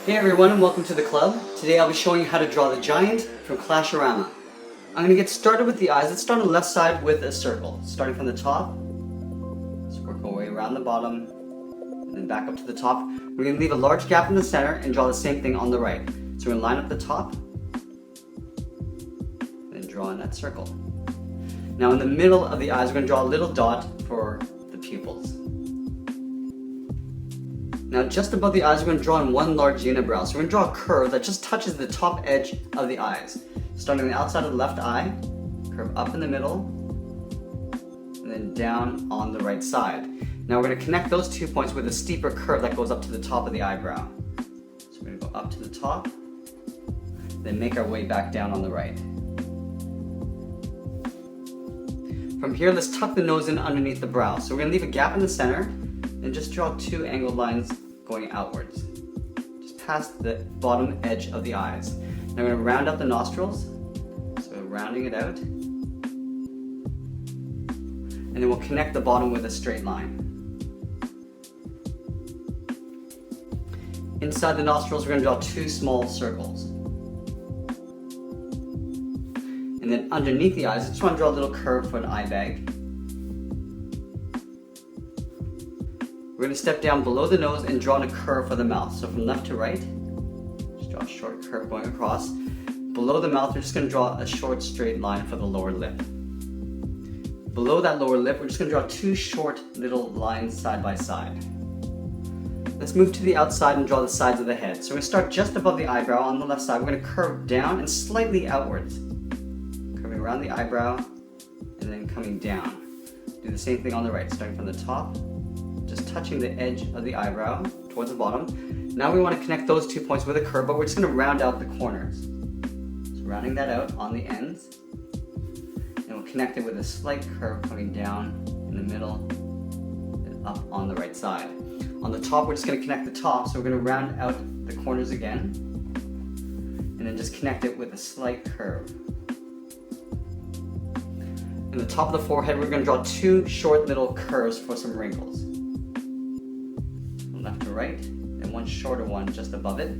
Hey everyone, and welcome to the club. Today I'll be showing you how to draw the giant from Clash-O-Rama. I'm going to get started with the eyes. Let's start on the left side with a circle. Starting from the top, let's work our way around the bottom, and then back up to the top. We're going to leave a large gap in the center and draw the same thing on the right. So we're going to line up the top, and draw in that circle. Now in the middle of the eyes, we're going to draw a little dot for the pupils. Now just above the eyes, we're going to draw in one large unibrow. So we're going to draw a curve that just touches the top edge of the eyes. Starting on the outside of the left eye, curve up in the middle, and then down on the right side. Now we're going to connect those 2 points with a steeper curve that goes up to the top of the eyebrow. So we're going to go up to the top, then make our way back down on the right. From here, let's tuck the nose in underneath the brow. So we're going to leave a gap in the center, and just draw two angled lines going outwards, just past the bottom edge of the eyes. Now we're going to round out the nostrils, so we're rounding it out, and then we'll connect the bottom with a straight line. Inside the nostrils, we're going to draw two small circles. And then underneath the eyes, I just want to draw a little curve for an eye bag. We're going to step down below the nose and draw in a curve for the mouth. So from left to right, just draw a short curve going across. Below the mouth, we're just going to draw a short straight line for the lower lip. Below that lower lip, we're just going to draw two short little lines side by side. Let's move to the outside and draw the sides of the head. So we're going to start just above the eyebrow on the left side. We're going to curve down and slightly outwards. Curving around the eyebrow and then coming down. Do the same thing on the right, starting from the top, just touching the edge of the eyebrow towards the bottom. Now we want to connect those 2 points with a curve, but we're just going to round out the corners. So rounding that out on the ends, and we'll connect it with a slight curve coming down in the middle and up on the right side. On the top, we're just going to connect the top, so we're going to round out the corners again, and then just connect it with a slight curve. In the top of the forehead, we're going to draw two short little curves for some wrinkles. Left to right, and one shorter one just above it.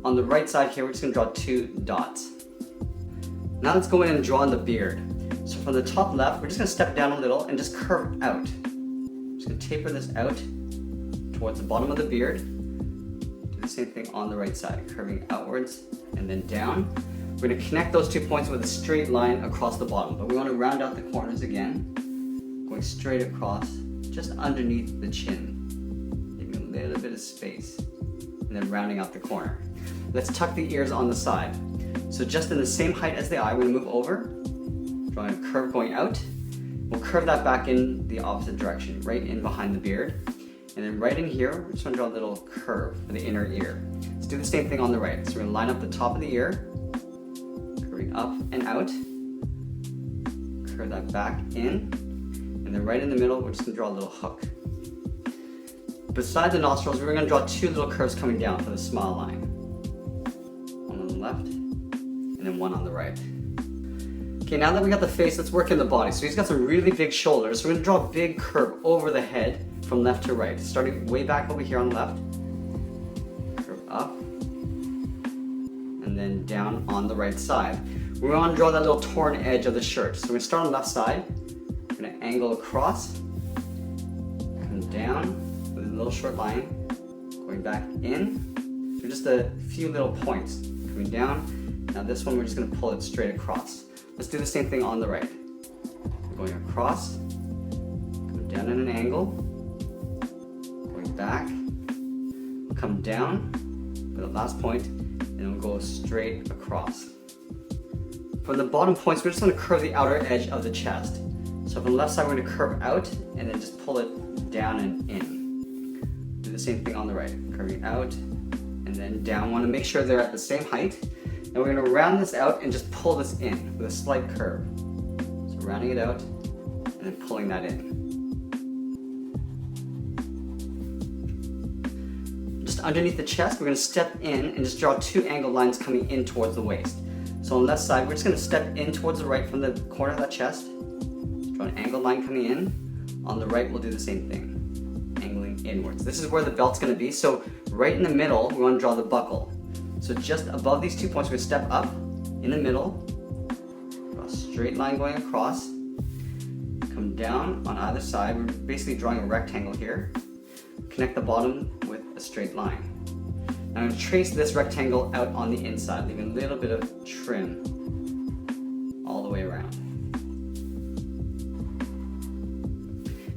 On the right side here, we're just going to draw two dots. Now let's go in and draw on the beard. So from the top left, we're just going to step down a little and just curve out. Just going to taper this out towards the bottom of the beard. Do the same thing on the right side, curving outwards and then down. We're going to connect those 2 points with a straight line across the bottom, but we want to round out the corners again, going straight across just underneath the chin. A little bit of space, and then rounding out the corner. Let's tuck the ears on the side. So just in the same height as the eye, we're going to move over, drawing a curve going out. We'll curve that back in the opposite direction, right in behind the beard. And then right in here, we're just going to draw a little curve for the inner ear. Let's do the same thing on the right. So we're going to line up the top of the ear, curving up and out, curve that back in, and then right in the middle, we're just going to draw a little hook. Beside the nostrils, we're going to draw two little curves coming down for the smile line. One on the left, and then one on the right. Okay, now that we got the face, let's work in the body. So he's got some really big shoulders, so we're going to draw a big curve over the head from left to right. Starting way back over here on the left, curve up, and then down on the right side. We want to draw that little torn edge of the shirt. So we're going to start on the left side, we're going to angle across, come down, with a little short line, going back in, so just a few little points, coming down. Now this one, we're just going to pull it straight across. Let's do the same thing on the right. We're going across, come down at an angle, going back, come down for the last point, and we'll go straight across. From the bottom points, we're just going to curve the outer edge of the chest. So from the left side, we're going to curve out, and then just pull it down and in. Do the same thing on the right, curving out and then down. Want to make sure they're at the same height. And we're going to round this out and just pull this in with a slight curve. So rounding it out and then pulling that in. Just underneath the chest, we're going to step in and just draw two angled lines coming in towards the waist. So on the left side, we're just going to step in towards the right from the corner of that chest. Draw an angled line coming in. On the right, we'll do the same thing. Angling inwards. This is where the belt's going to be. So right in the middle, we want to draw the buckle. So just above these 2 points, we're going to step up in the middle, draw a straight line going across, come down on either side. We're basically drawing a rectangle here. Connect the bottom with a straight line. Now I'm going to trace this rectangle out on the inside, leaving a little bit of trim all the way around.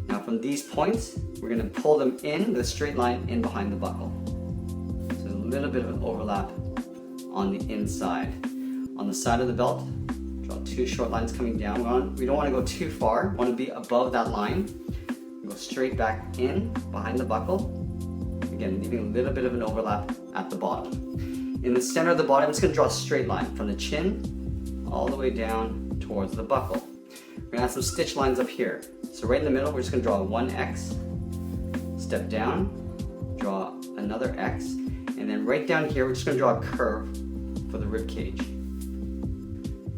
Now from these points, we're going to pull them in with a straight line in behind the buckle. So there's a little bit of an overlap on the inside. On the side of the belt, draw 2 short lines coming down. We don't want to go too far. We want to be above that line. Go straight back in behind the buckle. Again, leaving a little bit of an overlap at the bottom. In the center of the bottom, I'm just going to draw a straight line from the chin all the way down towards the buckle. We're going to add some stitch lines up here. So right in the middle, we're just going to draw one X, step down, draw another X, and then right down here, we're just going to draw a curve for the rib cage.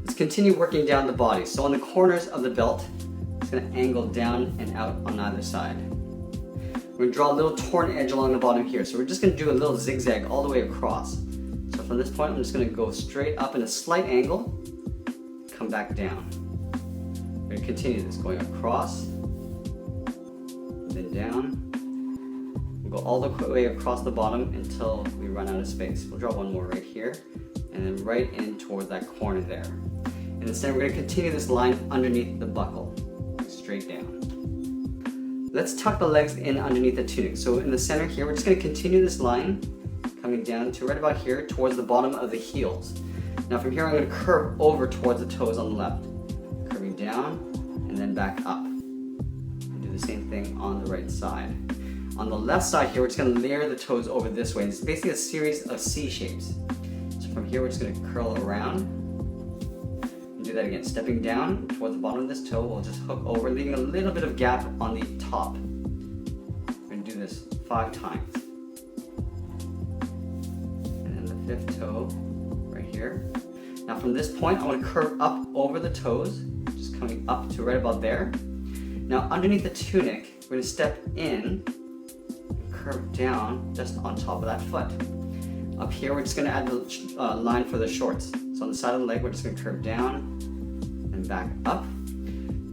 Let's continue working down the body. So on the corners of the belt, it's going to angle down and out on either side. We're going to draw a little torn edge along the bottom here. So we're just going to do a little zigzag all the way across. So from this point, I'm just going to go straight up in a slight angle, come back down. We're going to continue this, going across, then down. We'll go all the way across the bottom until we run out of space. We'll draw one more right here, and then right in towards that corner there. In the center, we're going to continue this line underneath the buckle, straight down. Let's tuck the legs in underneath the tunic. So in the center here, we're just going to continue this line, coming down to right about here towards the bottom of the heels. Now from here, I'm going to curve over towards the toes on the left, curving down and then back up. And do the same thing on the right side. On the left side here, we're just going to layer the toes over this way. It's basically a series of C shapes. So from here, we're just going to curl around. Do that again, stepping down towards the bottom of this toe, we'll just hook over, leaving a little bit of gap on the top. We're going to do this 5 times. And then the 5th toe right here. Now from this point, I want to curve up over the toes, just coming up to right about there. Now underneath the tunic, we're going to step in and curve down just on top of that foot. Up here, we're just going to add the line for the shorts. So on the side of the leg, we're just going to curve down and back up.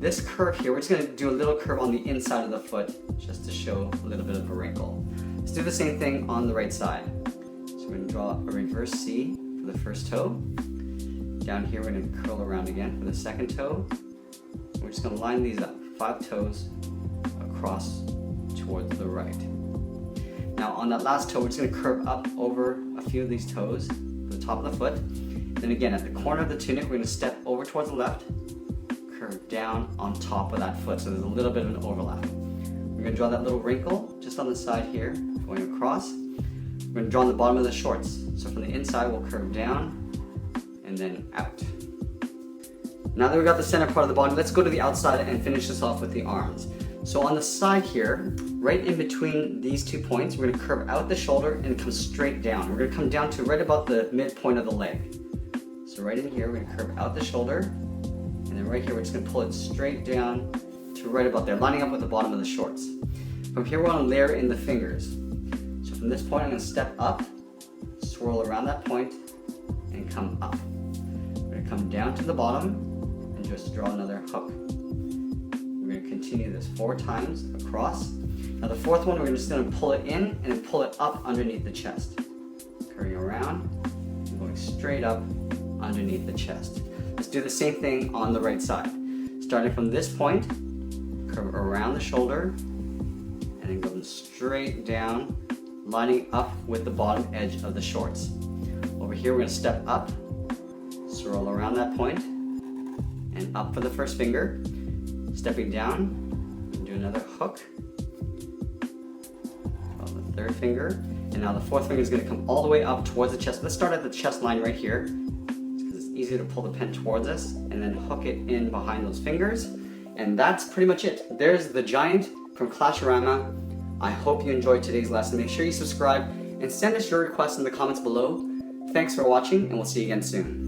This curve here, we're just going to do a little curve on the inside of the foot just to show a little bit of a wrinkle. Let's do the same thing on the right side. So we're going to draw a reverse C for the first toe. Down here, we're going to curl around again for the second toe. We're just going to line these up, 5 toes across towards the right. Now on that last toe, we're just going to curve up over a few of these toes to the top of the foot. Then again, at the corner of the tunic, we're going to step over towards the left, curve down on top of that foot, so there's a little bit of an overlap. We're going to draw that little wrinkle just on the side here, going across. We're going to draw on the bottom of the shorts. So from the inside, we'll curve down and then out. Now that we've got the center part of the body, let's go to the outside and finish this off with the arms. So on the side here, right in between these 2 points, we're going to curve out the shoulder and come straight down. We're going to come down to right about the midpoint of the leg. So right in here, we're going to curve out the shoulder, and then right here, we're just going to pull it straight down to right about there, lining up with the bottom of the shorts. From here, we want to layer in the fingers. So from this point, I'm going to step up, swirl around that point, and come up. We're going to come down to the bottom and just draw another hook. We're going to continue this 4 times across. Now the 4th one, we're just going to pull it in and then pull it up underneath the chest. Curving around and going straight up underneath the chest. Let's do the same thing on the right side. Starting from this point, curve around the shoulder and then going straight down, lining up with the bottom edge of the shorts. Over here, we're going to step up, swirl around that point, and up for the first finger. Stepping down, and do another hook. On the 3rd finger, and now the 4th finger is going to come all the way up towards the chest. Let's start at the chest line right here, because it's easier to pull the pen towards us, and then hook it in behind those fingers. And that's pretty much it. There's the giant from Clashorama. I hope you enjoyed today's lesson. Make sure you subscribe and send us your requests in the comments below. Thanks for watching, and we'll see you again soon.